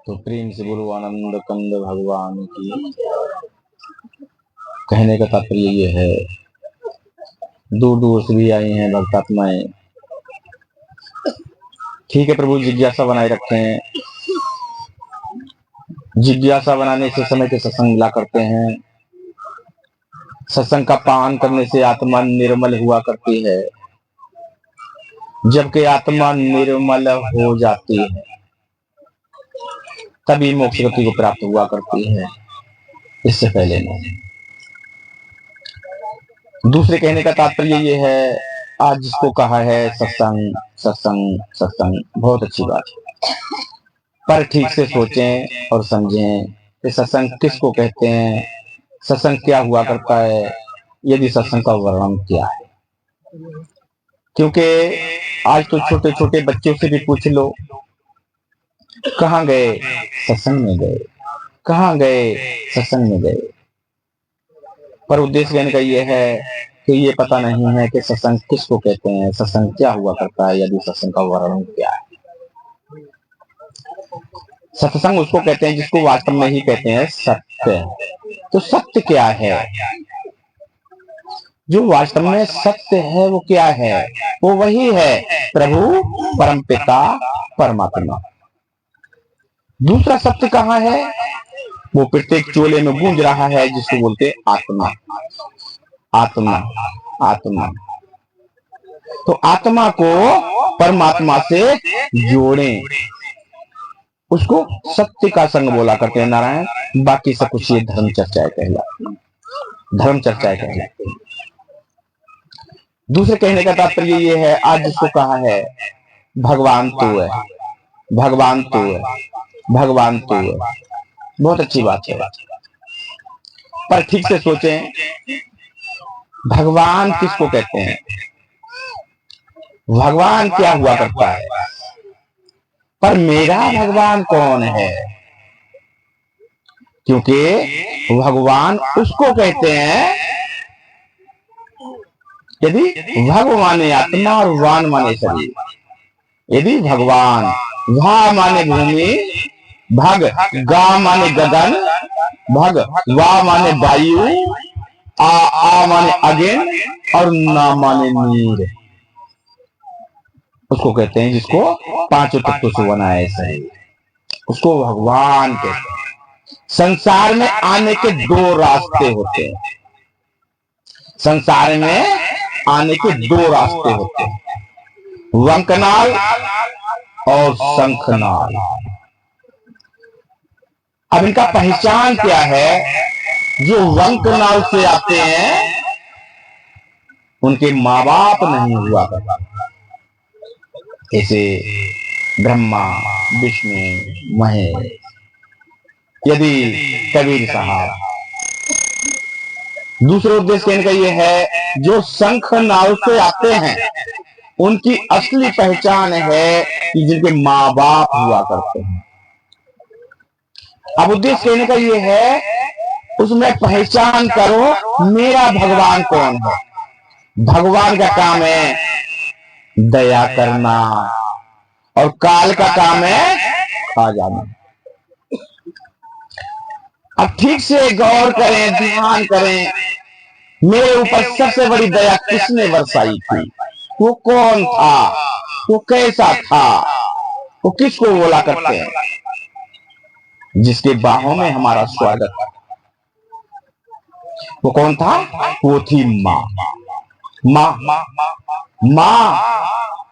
तो प्रेम से बोलो आनंद कंद भगवान की। कहने का तात्पर्य ये है, दूर दूर से भी आई हैं भक्तात्माएं। ठीक है प्रभु, जिज्ञासा बनाए रखें। जिज्ञासा बनाने से समय के सत्संग मिला करते हैं। सत्संग का पान करने से आत्मा निर्मल हुआ करती है। जबकि आत्मा निर्मल हो जाती है तभी मोक्ष गति को प्राप्त हुआ करती है, इससे पहले नहीं। दूसरे कहने का तात्पर्य ये है, आज जिसको कहा है सत्संग सत्संग सत्संग, बहुत अच्छी बात है, पर ठीक से सोचें और समझें कि सत्संग किसको कहते हैं, सत्संग क्या हुआ करता है, यदि सत्संग का वर्णन क्या है। क्योंकि आज तो छोटे छोटे बच्चों से भी पूछ लो, कहाँ गए, सत्संग में गए, कहाँ गए, सत्संग में गए। पर उद्देश्य कहने का यह है कि ये पता नहीं है कि सत्संग किसको कहते हैं, सत्संग क्या हुआ करता है, यदि सत्संग का वर्णन क्या है। सत्संग उसको कहते हैं जिसको वास्तव में ही कहते हैं सत्य। तो सत्य क्या है, जो वास्तव में सत्य है वो क्या है, वो वही है प्रभु परमपिता परमात्मा। दूसरा सत्य कहाँ है, वो प्रत्येक चोले में गूंज रहा है, जिसको बोलते आत्मा आत्मा आत्मा। तो आत्मा को परमात्मा से जोड़ें, उसको सत्य का संग बोला करते हैं नारायण। बाकी सब कुछ ये धर्म चर्चाएं कहलाती, धर्म चर्चाएं कहलाती। दूसरे कहने का तात्पर्य ये है, आज जिसको कहा है भगवान तू है, भगवान तू है, भगवान तू है, बहुत अच्छी बात है, पर ठीक से सोचें भगवान किसको कहते हैं, भगवान क्या हुआ करता है, पर मेरा भगवान कौन है। क्योंकि भगवान उसको कहते हैं यदि भग माने आत्मा और वान माने शरीर। यदि भगवान, भा माने भूमि, भग गा माने गगन, भग वा माने वायु, आ माने अगेन और ना माने नीर, उसको कहते हैं जिसको पांचों तत्वों से बना है शरीर, उसको भगवान कहते हैं। संसार में आने के दो रास्ते होते हैं, संसार में आने के दो रास्ते होते हैं, वंकनाल और शंखनाल। अब इनका पहचान क्या है, जो वंकनाल से आते हैं उनके माँ बाप नहीं हुआ करते, जैसे ब्रह्मा विष्णु महेश। यदि कबीर साहब, दूसरे उद्देश्य कहने का यह है, जो शंख नाल से आते हैं उनकी असली पहचान है कि जिनके माँ बाप हुआ करते हैं। अब उद्देश्य कहने का यह है, उसमें पहचान करो मेरा भगवान कौन है। भगवान का काम है दया करना और काल का काम है खा जाना। अब ठीक से गौर करें, ध्यान करें, मेरे ऊपर सबसे बड़ी दया किसने बरसाई थी, वो कौन था, वो कैसा था, वो किसको बोला करते हैं, जिसके बाहों में हमारा स्वागत। वो कौन था, वो थी माँ। माँ माँ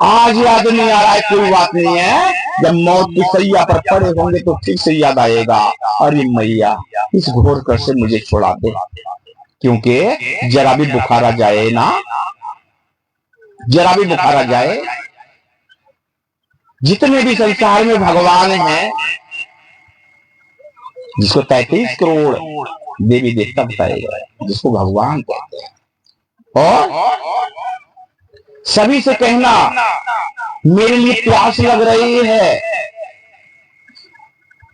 आज याद नहीं आ रहा है, कोई बात नहीं है, जब मौत की सैया पर पड़े होंगे तो ठीक से याद आएगा, अरे मैया इस घोर कर से मुझे छोड़ा दे। क्योंकि जरा भी बुखार आ जाए ना, जरा भी बुखार आ जाए, जितने भी संसार में भगवान हैं, जिसको 33 करोड़ देवी देवता बताएगा, जिसको भगवान कहते हैं, और सभी से कहना मेरे लिए प्यास लग रही है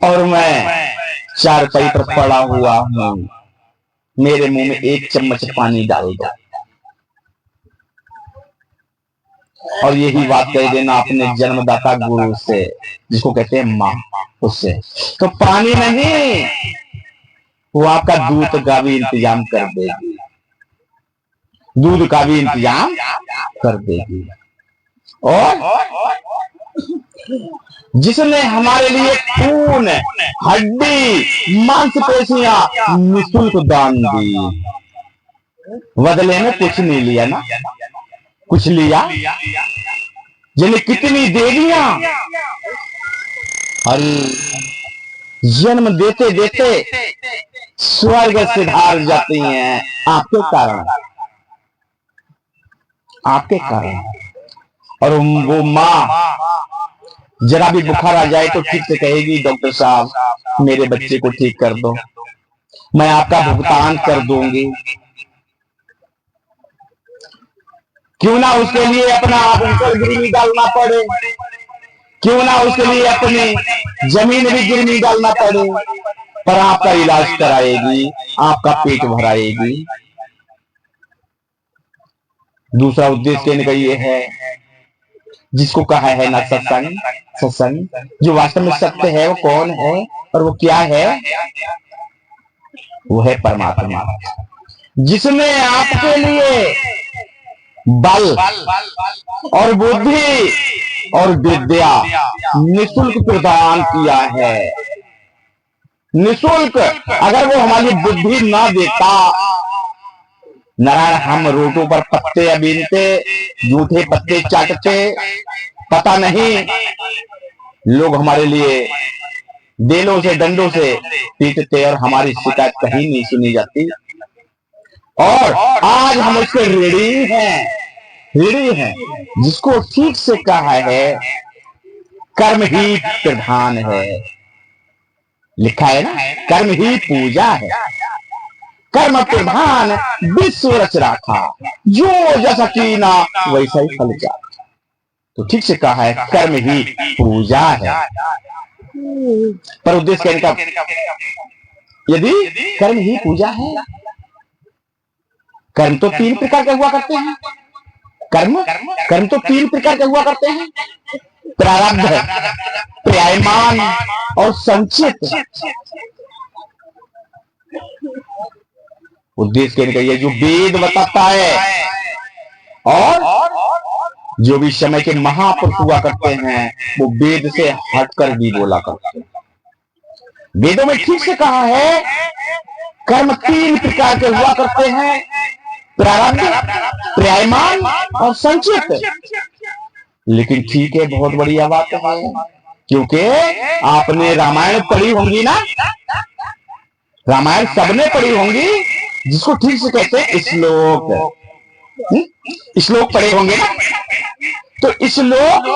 और मैं चारपाई पर पड़ा हुआ हूं, मेरे मुंह में एक चम्मच पानी डाल दो। और यही बात कह देना अपने जन्मदाता गुरु से, जिसको कहते हैं माँ, उससे। तो पानी नहीं, वो आपका दूध का भी इंतजाम कर देगी, दूध का भी इंतजाम कर देगी। और जिसने हमारे लिए खून, हड्डी, मांसपेशियां निःशुल्क दान दी, बदले में कुछ नहीं लिया ना, कुछ लिया? जिन्हें कितनी देवियां हर जन्म देते देते स्वर्ग सिधार जाती हैं, आपके कारण, आपके कारण। और वो माँ जरा भी बुखार आ जाए तो ठीक से कहेगी, डॉक्टर साहब मेरे बच्चे को ठीक कर दो, मैं आपका भुगतान कर दूंगी। क्यों ना उसके लिए अपना आभूषण गिरवी डालना पड़े, क्यों ना उसके लिए अपनी जमीन भी गिरवी डालना पड़े, पर आपका इलाज कराएगी, आपका पेट भराएगी। दूसरा उद्देश्य कहने का ये है, जिसको कहा है ना सत्संग, सत्संग जो वास्तव में सत्य है वो कौन है और वो क्या है? वो है परमात्मा, जिसने आपके लिए बल और बुद्धि और विद्या निःशुल्क प्रदान किया है। निःशुल्क। अगर वो हमारी बुद्धि ना देता, नारायण हम रोटों पर पत्ते बीनते, जूठे पत्ते चाटते, पता नहीं लोग हमारे लिए बेलों से डंडों से पीटते और हमारी शिकायत कहीं नहीं सुनी जाती। और आज हम उसके ऋणी हैं, ऋणी हैं, जिसको ठीक से कहा है कर्म ही प्रधान है। लिखा है ना, कर्म ही पूजा है, कर्म प्रधान विश्व रच रखा, जो जैसा कीना वैसा ही फल जा। तो ठीक से कहा है कर्म ही पूजा है। पर उद्देश्य कहने का, यदि कर्म ही पूजा है, कर्म तो तीन प्रकार के हुआ करते हैं। कर्म तो तीन प्रकार के हुआ करते हैं, प्रारब्ध, पर्यायमान और संचित। उद्देश्य कहने का ये जो वेद बताता है और जो भी समय के महापुरुष हुआ करते हैं वो वेद से हटकर भी बोला करते हैं। वेदों में ठीक से कहा है कर्म तीन प्रकार के हुआ करते हैं, प्रारब्ध, पर्यायमान और संचित। लेकिन ठीक है, बहुत बढ़िया बात है, क्योंकि आपने रामायण पढ़ी होंगी ना, रामायण सबने पढ़ी होंगी, जिसको ठीक से कहते हैं श्लोक, श्लोक पढ़े होंगे ना। तो श्लोक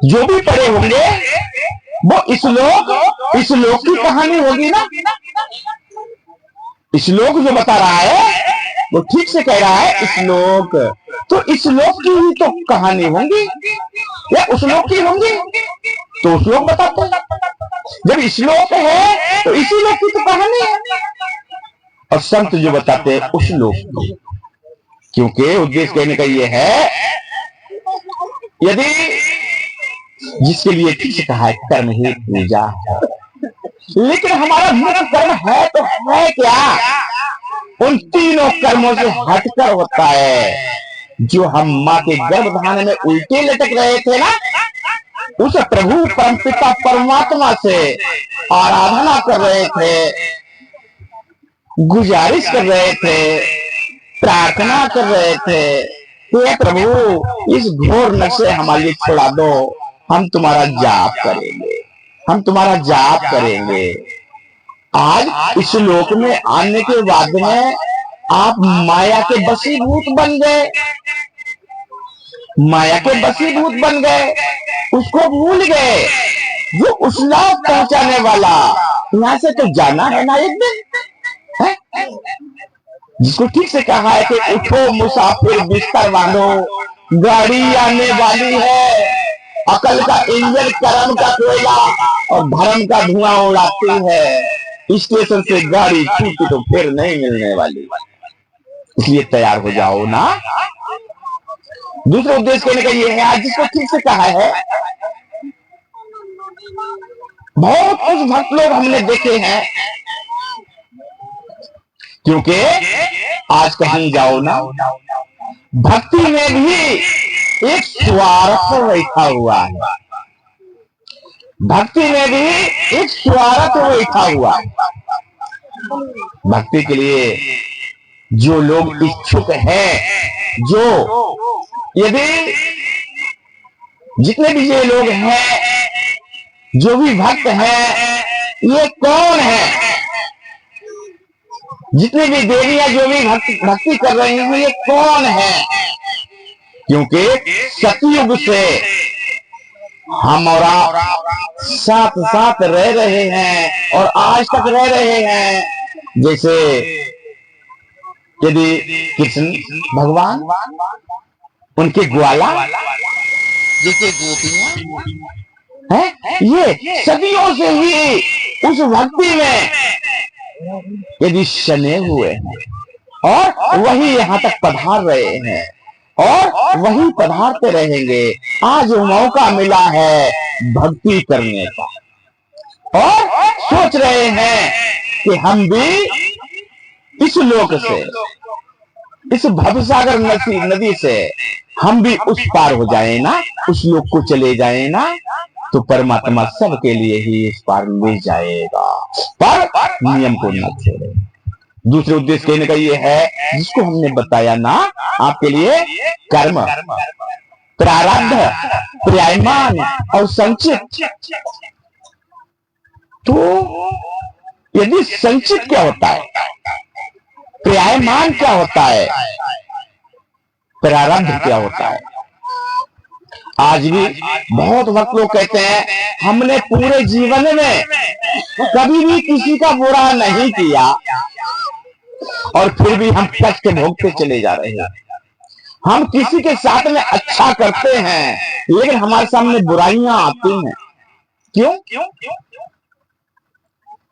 जो भी पढ़े होंगे वो श्लोक की कहानी होगी ना। श्लोक जो बता रहा है वो ठीक से कह रहा है श्लोक, तो श्लोक की ही तो कहानी होंगी या उस श्लोक की होंगी, तो श्लोक बताते हैं। जब श्लोक है तो इसी लोक की तो कहानी है, और संत जो बताते हैं उस लोक की। क्योंकि उद्देश्य कहने का ये है, यदि जिसके लिए ठीक से कहा है कर्म ही पूजा है, लेकिन हमारा मुख्य कर्म है तो है क्या? उन तीनों कर्मों से हटकर होता है। जो हम माँ के गर्भधान में उल्टे लटक रहे थे ना, उस प्रभु परमपिता परमात्मा से आराधना कर रहे थे, गुजारिश कर रहे थे, प्रार्थना कर रहे थे, हे प्रभु इस घोर नशे से हमारे लिए छुड़ा दो, हम तुम्हारा जाप करेंगे, हम तुम्हारा जाप करेंगे। आज इस लोक में आने के बाद में आप माया के बसीभूत बन गए, माया के बसीभूत बन गए, उसको भूल गए जो उस लाभ पहुंचाने वाला। यहां से तो जाना है ना एक दिन, है? जिसको ठीक से कहा है कि उठो मुसाफिर बिस्तर बांधो, गाड़ी आने वाली है, अकल का इंजन कर्म का कोयला और धर्म का धुआं उड़ाती है, स्टेशन से गाड़ी छूटी तो फिर नहीं मिलने वाली, इसलिए तैयार हो जाओ ना। दूसरा उद्देश्य कहने का ये है, आज जिसको ठीक से कहा है, बहुत कुछ भक्त लोग हमने देखे हैं, क्योंकि आज कहीं जाओ ना, भक्ति में भी एक स्वार्थ बैठा हुआ है, भक्ति में भी एक स्वार्थ बैठा हुआ है। भक्ति के लिए जो लोग इच्छुक हैं, जो यदि जितने भी ये लोग हैं, जो भी भक्त हैं, ये कौन है? जितनी भी देवियां जो भी भक्ति कर रही हैं, ये कौन है? क्योंकि सतयुग से हम और आप साथ साथ रह रहे हैं और आज तक रह रहे हैं। जैसे यदि कृष्ण भगवान, उनके ग्वाला, जैसे गोपियां हैं, ये सदियों से ही उस भक्ति में यदि शने हुए हैं और वही यहां तक पधार रहे हैं और वही पधारते रहेंगे। आज मौका मिला है भक्ति करने का और सोच रहे हैं कि हम भी इस लोक से, इस भवसागर नदी से हम भी उस पार हो जाए ना, उस लोक को चले जाए ना, तो परमात्मा सबके लिए ही इस पार ले जाएगा, पर नियम को न छोड़े। दूसरे उद्देश्य कहने का ये है, जिसको हमने बताया ना आपके लिए, कर्म, प्रारब्ध, पर्यायमान और संचित। तो यदि संचित क्या होता है, पर्यायमान क्या होता है, प्रारब्ध क्या होता है? आज भी बहुत वक्त लोग कहते हैं, हमने पूरे जीवन में कभी भी किसी का बुरा नहीं किया और फिर भी हम कष्ट भोगते चले जा रहे हैं। हम किसी के साथ में अच्छा करते हैं, लेकिन हमारे सामने बुराइयां आती हैं। क्यों?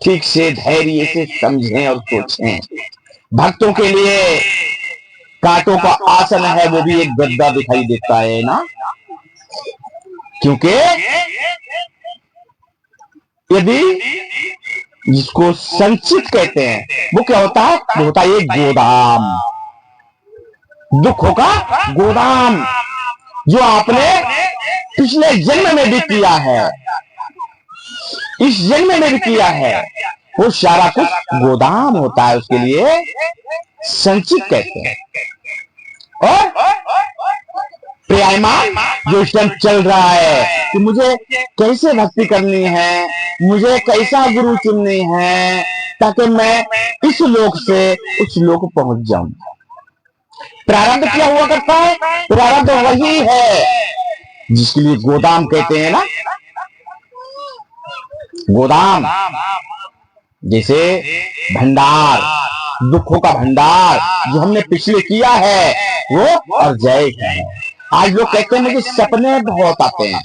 ठीक से धैर्य से समझें और सोचें। भक्तों के लिए कांटों का आसन है, वो भी एक गद्दा दिखाई देता है ना, क्योंकि यदि जिसको संचित कहते हैं, वो क्या होता है? वो होता है एक गोदाम, दुखों का गोदाम, जो आपने पिछले जन्म में भी किया है, इस जन्म में भी किया है, वो सारा कुछ गोदाम होता है, उसके लिए संचित कहते हैं। और पर्यायमान, जो इस टाइम चल रहा है कि मुझे कैसे भक्ति करनी है, मुझे कैसा गुरु चुननी है, ताकि मैं इस लोक से उस लोक पहुंच जाऊं। प्रारब्ध क्या हुआ करता है? प्रारब्ध वही है जिसके लिए गोदाम कहते हैं ना, गोदाम, जैसे भंडार, दुखों का भंडार जो हमने पिछले किया है वो और जय है। आज लोग कहते हैं मुझे सपने बहुत आते हैं,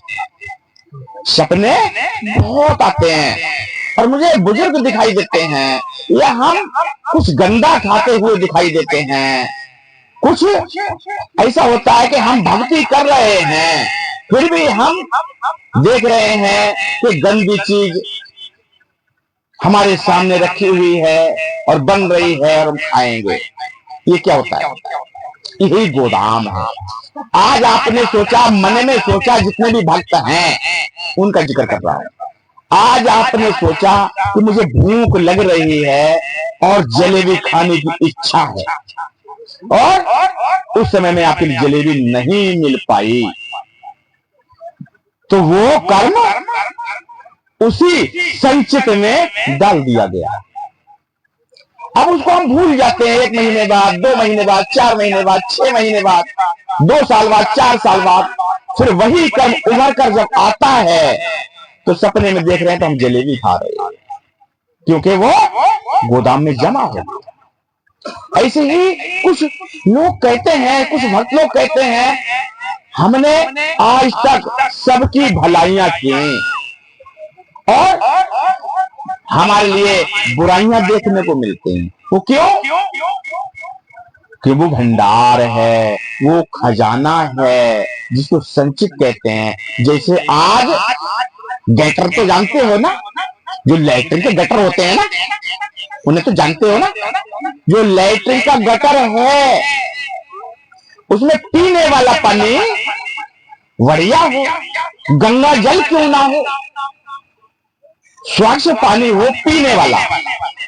सपने बहुत आते हैं और मुझे बुजुर्ग दिखाई देते हैं, या हम कुछ गंदा खाते हुए दिखाई देते हैं। कुछ ऐसा होता है कि हम भक्ति कर रहे हैं, फिर भी हम देख रहे हैं कि गंदी चीज हमारे सामने रखी हुई है और बन रही है और हम खाएंगे। ये क्या होता है? यही गोदाम है। आज आपने सोचा, मन में सोचा, जितने भी भक्त हैं उनका जिक्र कर रहा है। आज आपने सोचा कि मुझे भूख लग रही है और जलेबी खाने की इच्छा है, और उस समय में आपके लिए जलेबी नहीं मिल पाई, तो वो कर्म उसी संचित में डाल दिया गया। अब उसको हम भूल जाते हैं, 1 महीने बाद, 2 महीने बाद, 4 महीने बाद, 6 महीने बाद, 2 साल बाद, 4 साल बाद, फिर वही कर्म उभर कर जब आता है तो सपने में देख रहे हैं तो हम जलेबी खा रहे हैं, क्योंकि वो गोदाम में जमा हो गया। ऐसे ही कुछ लोग कहते हैं, कुछ भक्त लोग कहते हैं, हमने आज तक सबकी भलाइयां की और हमारे लिए बुराइयां देखने को मिलती हैं। वो क्यों? कि वो भंडार है, वो खजाना है जिसको संचित कहते हैं। जैसे आज गटर तो जानते हो ना, जो लैट्रिन के गटर होते हैं ना, उन्हें तो जानते हो ना। जो लैट्रिन का गटर है उसमें पीने वाला पानी बढ़िया हो, गंगा जल क्यों ना हो, स्वच्छ पानी हो पीने वाला,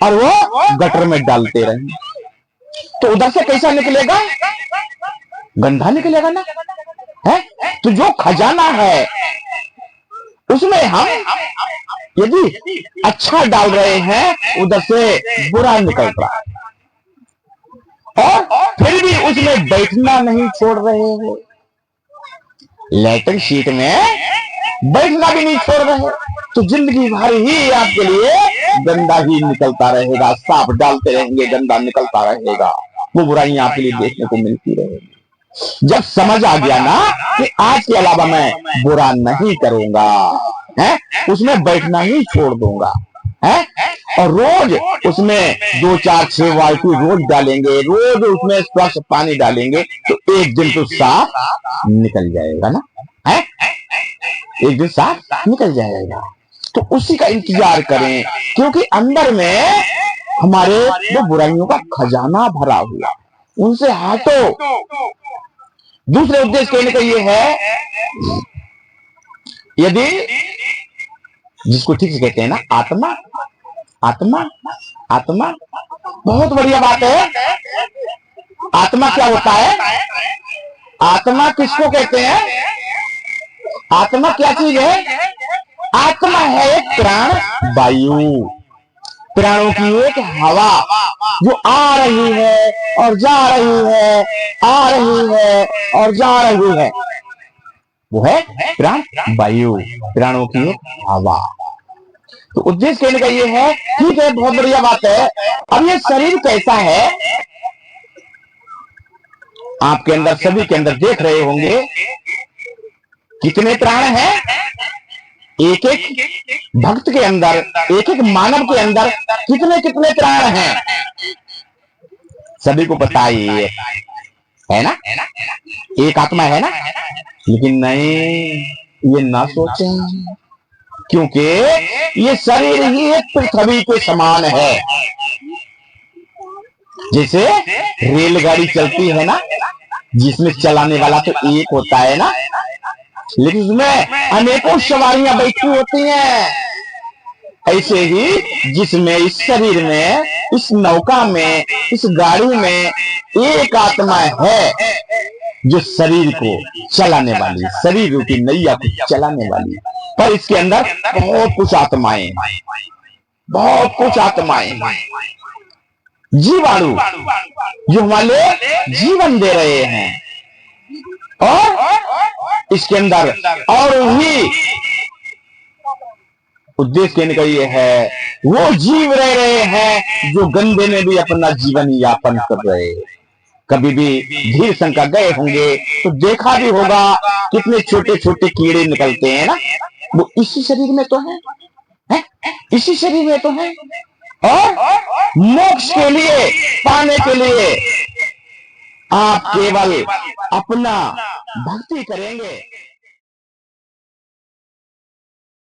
और वो गटर में डालते रहे, तो उधर से कैसा निकलेगा? गंदा निकलेगा ना, है? तो जो खजाना है उसमें हम यदि अच्छा डाल रहे हैं, उधर से बुरा निकल रहा है, और फिर भी उसमें बैठना नहीं छोड़ रहे हो। लैट्रिन शीट में बैठना भी नहीं छोड़ रहे, तो जिंदगी भर ही आपके लिए गंदा ही निकलता रहेगा। साफ डालते रहेंगे, गंदा निकलता रहेगा, वो बुराइयां आपके लिए देखने को मिलती रहेगी। जब समझ आ गया ना कि आज के अलावा मैं बुरा नहीं करूंगा, है, उसमें बैठना ही छोड़ दूंगा, है, और रोज उसमें 2, 4, 6 बाल्टी रोज डालेंगे, रोज उसमें स्वच्छ पानी डालेंगे, तो एक दिन तो साफ निकल जाएगा ना, है, एक दिन साफ निकल जाएगा। तो उसी का इंतजार करें, क्योंकि अंदर में हमारे वो बुराइयों का खजाना भरा हुआ, उनसे हटो। दूसरे उद्देश्य कहने का ये है, यदि जिसको ठीक से कहते हैं ना आत्मा, आत्मा, आत्मा बहुत बढ़िया बात है। आत्मा क्या होता है? आत्मा किसको कहते हैं? आत्मा क्या चीज है? आत्मा है एक प्राण वायु, प्राणों की एक हवा जो आ रही है और जा रही है, आ रही है और जा रही है, वो है प्राण वायु, प्राणों की एक हवा। तो उद्देश्य कहने का ये है, ठीक है, बहुत बढ़िया बात है। अब ये शरीर कैसा है? आपके अंदर, सभी के अंदर देख रहे होंगे कितने प्राण हैं। एक एक भक्त के अंदर, एक एक मानव के अंदर कितने कितने प्राण हैं, सभी को पता ही है ना। एक आत्मा है ना, लेकिन नहीं, ये ना सोचें, क्योंकि ये शरीर ही एक पृथ्वी के समान है। जैसे रेलगाड़ी चलती है ना, जिसमें चलाने वाला तो एक होता है ना, लेकिन उसमें अनेकों सवारियां बैठी होती हैं। ऐसे ही जिसमें, इस शरीर में, इस नौका में, इस गाड़ी में एक आत्मा है जो शरीर को चलाने वाली, शरीर रूपी नैया को चलाने वाली। पर इसके अंदर बहुत कुछ आत्माएं, बहुत कुछ आत्माएं, जीवाणु जो हमारे जीवन दे रहे हैं, और इसके अंदर और भी उद्देश्य कहने का ये है, वो जीव रह रहे हैं जो गंदे में भी अपना जीवन यापन कर रहे हैं। कभी भी धीर शंका गए होंगे तो देखा भी होगा कितने छोटे छोटे कीड़े निकलते हैं ना, वो इसी शरीर में तो है? इसी शरीर में तो है। और मोक्ष के लिए, पाने के लिए आप केवल अपना भक्ति करेंगे।